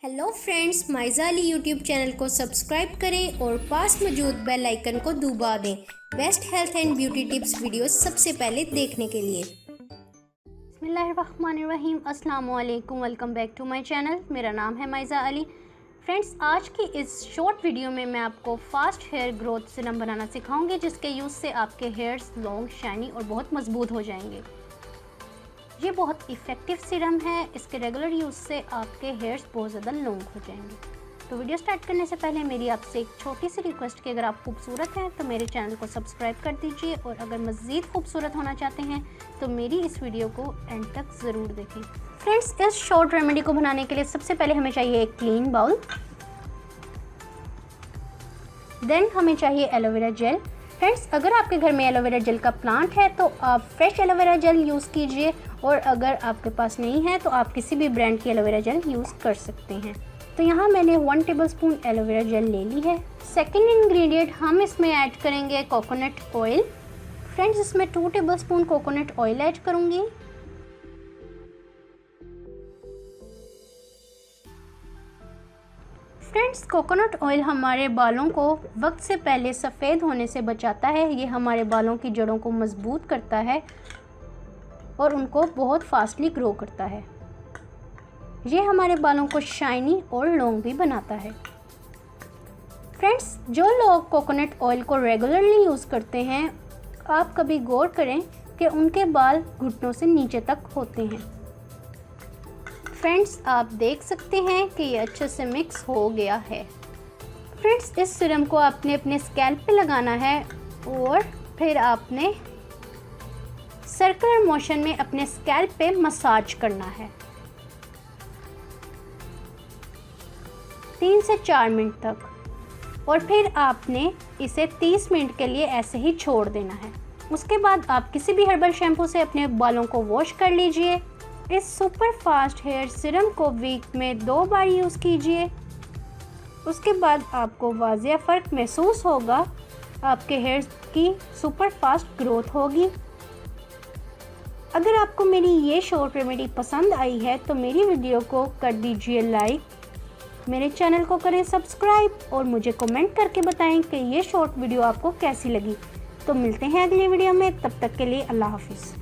Hello friends, Maiza Ali YouTube channel को subscribe करें और पास मौजूद बेल आइकन को दबा दें best health and beauty tips videos सबसे पहले देखने के लिए। बिस्मिल्लाहिर्रहमानिर्रहीम, अस्सलाम वालेकुम, welcome back to my channel. मेरा नाम है माइज़ा अली। फ्रेंड्स, आज की इस शॉर्ट वीडियो में मैं आपको फास्ट हेयर ग्रोथ सीरम बनाना सिखाऊंगी, जिसके यूज़ से आपके हेयर्स लॉन्ग, शाइनी और बहुत मजबूत हो जाएंगे। ये बहुत इफ़ेक्टिव सीरम है। इसके रेगुलर यूज़ से आपके हेयर्स बहुत ज़्यादा लॉन्ग हो जाएंगे। तो वीडियो स्टार्ट करने से पहले मेरी आपसे एक छोटी सी रिक्वेस्ट कि अगर आप खूबसूरत हैं तो मेरे चैनल को सब्सक्राइब कर दीजिए, और अगर मज़ीद खूबसूरत होना चाहते हैं तो मेरी इस वीडियो को एंड तक ज़रूर देखें। फ्रेंड्स, इस शॉर्ट रेमेडी को बनाने के लिए सबसे पहले हमें चाहिए एक क्लीन बाउल। देन हमें चाहिए एलोवेरा जेल। फ्रेंड्स, अगर आपके घर में एलोवेरा जेल का प्लांट है तो आप फ्रेश एलोवेरा जेल यूज़ कीजिए, और अगर आपके पास नहीं है तो आप किसी भी ब्रांड की एलोवेरा जेल यूज़ कर सकते हैं। तो यहाँ मैंने 1 टेबलस्पून एलोवेरा जेल ले ली है। सेकंड इंग्रेडिएंट हम इसमें ऐड करेंगे कोकोनट ऑयल। फ्रेंड्स, इसमें 2 टेबलस्पून कोकोनट ऑयल ऐड करूँगी। फ्रेंड्स, कोकोनट ऑयल हमारे बालों को वक्त से पहले सफ़ेद होने से बचाता है। ये हमारे बालों की जड़ों को मजबूत करता है और उनको बहुत फास्टली ग्रो करता है। ये हमारे बालों को शाइनी और लॉन्ग भी बनाता है। फ्रेंड्स, जो लोग कोकोनट ऑयल को रेगुलरली यूज़ करते हैं, आप कभी गौर करें कि उनके बाल घुटनों से नीचे तक होते हैं। फ्रेंड्स, आप देख सकते हैं कि ये अच्छे से मिक्स हो गया है। फ्रेंड्स, इस सीरम को आपने अपने स्कैल्प पे लगाना है और फिर आपने सर्कुलर मोशन में अपने स्कैल्प पे मसाज करना है 3 से 4 मिनट तक, और फिर आपने इसे 30 मिनट के लिए ऐसे ही छोड़ देना है। उसके बाद आप किसी भी हर्बल शैम्पू से अपने बालों को वॉश कर लीजिए। इस सुपर फास्ट हेयर सीरम को वीक में 2 बार यूज़ कीजिए। उसके बाद आपको वाज़िया फ़र्क महसूस होगा। आपके हेयर्स की सुपर फास्ट ग्रोथ होगी। अगर आपको मेरी ये शॉर्ट रेमेडी पसंद आई है तो मेरी वीडियो को कर दीजिए लाइक, मेरे चैनल को करें सब्सक्राइब, और मुझे कमेंट करके बताएं कि ये शॉर्ट वीडियो आपको कैसी लगी। तो मिलते हैं अगली वीडियो में, तब तक के लिए अल्लाह हाफिज़।